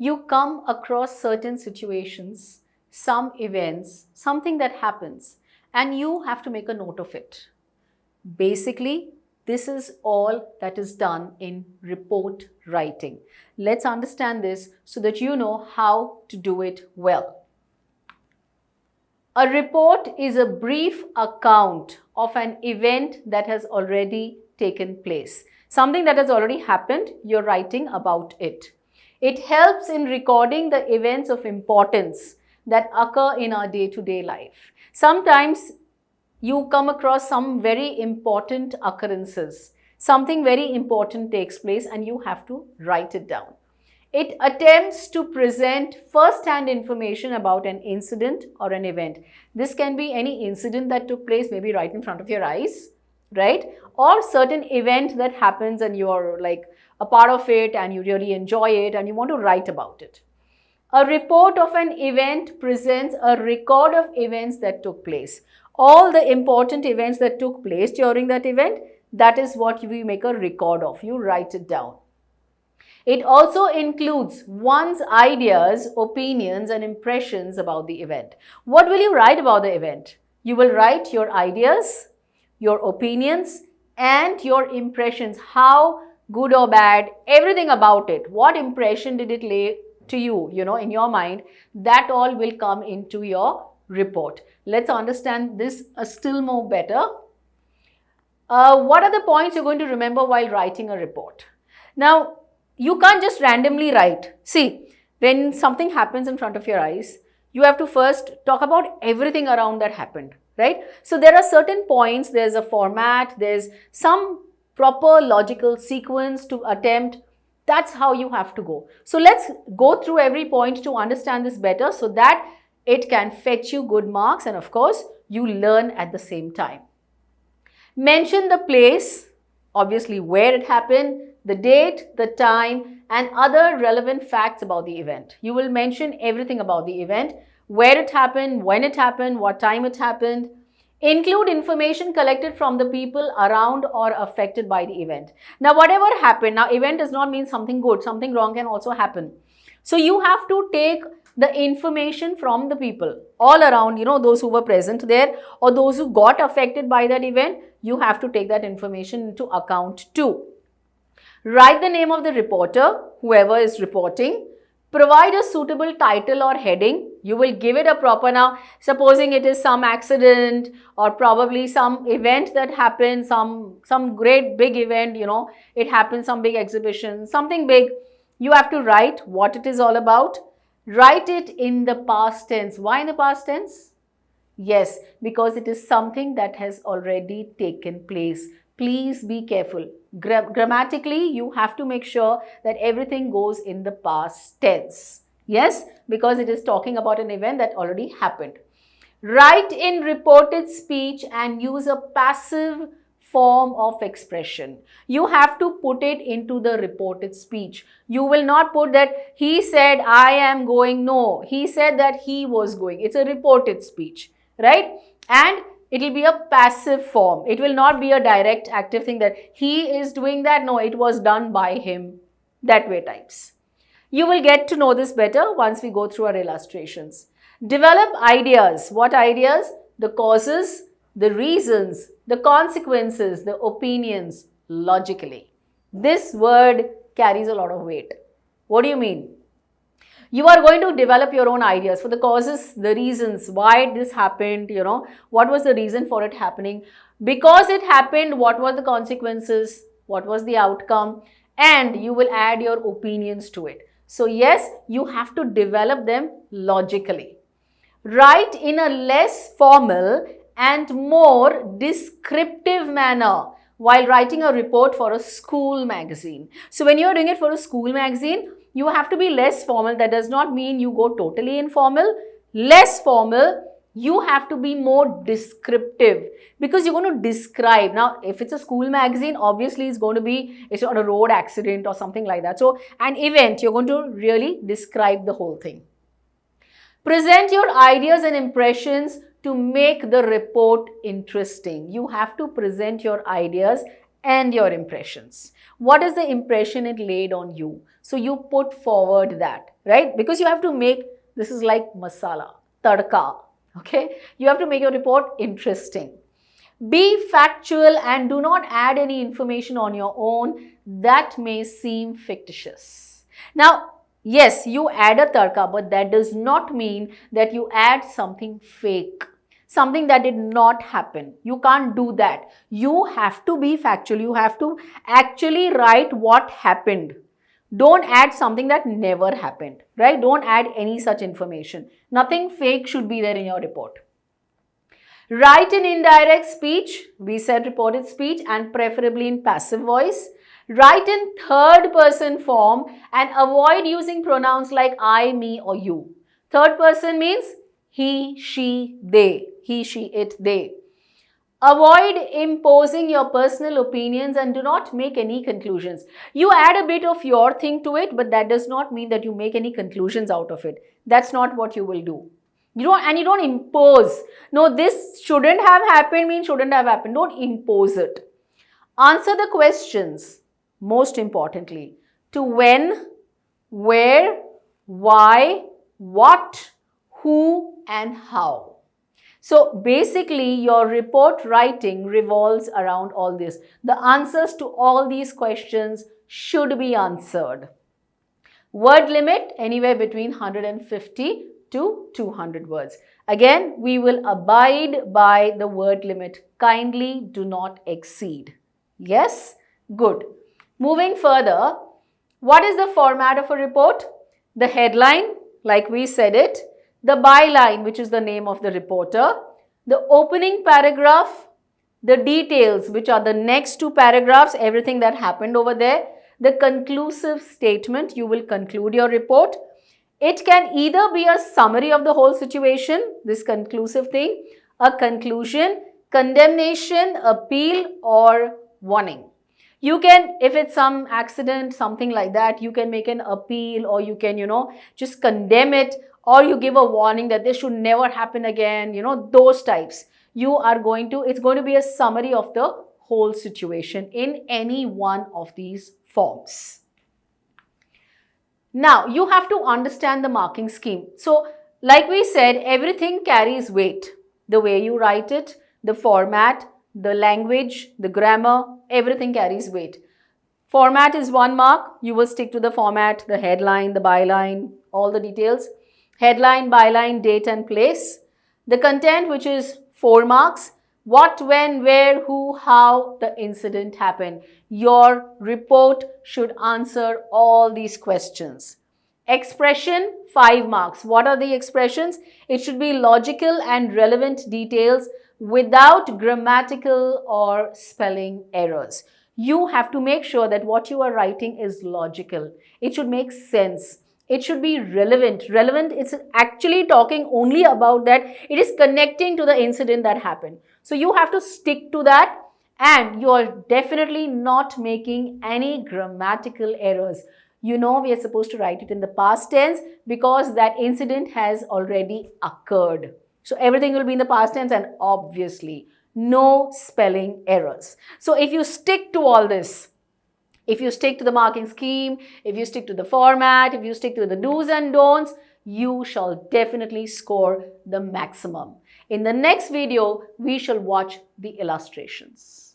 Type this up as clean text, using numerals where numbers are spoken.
you come across certain situations, some events, something that happens, and you have to make a note of it. Basically, this is all that is done in report writing. Let's understand this so that you know how to do it well. A report is a brief account of an event that has already taken place. Something that has already happened, you're writing about it. It helps in recording the events of importance that occur in our day-to-day life. Sometimes you come across some very important occurrences. Something very important takes place and you have to write it down. It attempts to present first-hand information about an incident or an event. This can be any incident that took place, maybe right in front of your eyes, right? Or certain event that happens and you're like a part of it and you really enjoy it and you want to write about it. A report of an event presents a record of events that took place. All the important events that took place during that event, that is what we make a record of. You write it down. It also includes one's ideas, opinions, and impressions about the event. What will you write about the event? You will write your ideas, your opinions, and your impressions. How good or bad, everything about it. What impression did it lay to you, in your mind? That all will come into your report. Let's understand this still more better. What are the points you're going to remember while writing a report? Now, you can't just randomly write. See, when something happens in front of your eyes, you have to first talk about everything around that happened, right? So there are certain points, there's a format, there's some proper logical sequence to attempt. That's how you have to go. So let's go through every point to understand this better so that it can fetch you good marks and of course, you learn at the same time. Mention the place, obviously where it happened, the date, the time, and other relevant facts about the event. You will mention everything about the event, where it happened, when it happened, what time it happened. Include information collected from the people around or affected by the event. Now, whatever happened, now event does not mean something good, something wrong can also happen. So, you have to take the information from the people all around, those who were present there or those who got affected by that event, you have to take that information into account too. Write the name of the reporter, whoever is reporting. Provide a suitable title or heading. You will give it a proper now. Supposing it is some accident or probably some event that happened, some great big event, it happened, some big exhibition, something big. You have to write what it is all about. Write it in the past tense. Why in the past tense? Yes, because it is something that has already taken place. Please be careful. Grammatically, you have to make sure that everything goes in the past tense. Yes, because it is talking about an event that already happened. Write in reported speech and use a passive form of expression. You have to put it into the reported speech. You will not put that he said I am going. No, he said that he was going. It's a reported speech, right? And it will be a passive form. It will not be a direct active thing that he is doing that. No, it was done by him. That way types. You will get to know this better once we go through our illustrations. Develop ideas. What ideas? The causes, the reasons, the consequences, the opinions logically. This word carries a lot of weight. What do you mean? You are going to develop your own ideas for the causes, the reasons, why this happened, what was the reason for it happening. Because it happened, what were the consequences, what was the outcome, and you will add your opinions to it. So yes, you have to develop them logically. Write in a less formal and more descriptive manner while writing a report for a school magazine. So when you are doing it for a school magazine, you have to be less formal. That does not mean you go totally informal. Less formal, you have to be more descriptive because you're going to describe. Now, if it's a school magazine, obviously it's on a road accident or something like that. So, an event, you're going to really describe the whole thing. Present your ideas and impressions to make the report interesting. You have to present your ideas and your impressions. What is the impression it laid on you? So you put forward that, right? Because you have to make, this is like masala, tadka, okay? You have to make your report interesting. Be factual and do not add any information on your own that may seem fictitious. Now, yes, you add a tarka, but that does not mean that you add something fake, something that did not happen. You can't do that. You have to be factual. You have to actually write what happened. Don't add something that never happened, right? Don't add any such information. Nothing fake should be there in your report. Write in indirect speech, we said reported speech, and preferably in passive voice. Write in third person form and avoid using pronouns like I, me or you. Third person means he, she, they. He, she, it, they. Avoid imposing your personal opinions and do not make any conclusions. You add a bit of your thing to it, but that does not mean that you make any conclusions out of it. That's not what you will do. You don't impose. No, this shouldn't have happened means shouldn't have happened. Don't impose it. Answer the questions, most importantly, to when, where, why, what, who, and how. So basically, your report writing revolves around all this. The answers to all these questions should be answered. Word limit, anywhere between 150 to 200 words. Again, we will abide by the word limit. Kindly do not exceed. Yes? Good. Moving further, what is the format of a report? The headline, like we said it. The byline, which is the name of the reporter. The opening paragraph. The details, which are the next two paragraphs, everything that happened over there. The conclusive statement, you will conclude your report. It can either be a summary of the whole situation, this conclusive thing, a conclusion, condemnation, appeal, or warning. You can, if it's some accident, something like that, you can make an appeal, or you can, just condemn it, or you give a warning that this should never happen again, those types. It's going to be a summary of the whole situation in any one of these forms. Now, you have to understand the marking scheme. So, like we said, everything carries weight. The way you write it, the format, the language, the grammar, everything carries weight. Format is 1 mark. You will stick to the format, the headline, the byline, all the details. Headline, byline, date and place. The content, which is 4 marks. What, when, where, who, how the incident happened. Your report should answer all these questions. Expression, 5 marks. What are the expressions? It should be logical and relevant details without grammatical or spelling errors. You have to make sure that what you are writing is logical. It should make sense. It should be relevant. Relevant, it's actually talking only about that. It is connecting to the incident that happened. So you have to stick to that, and you are definitely not making any grammatical errors. We are supposed to write it in the past tense because that incident has already occurred. So everything will be in the past tense, and obviously no spelling errors. So if you stick to all this, if you stick to the marking scheme, if you stick to the format, if you stick to the do's and don'ts, you shall definitely score the maximum. In the next video, we shall watch the illustrations.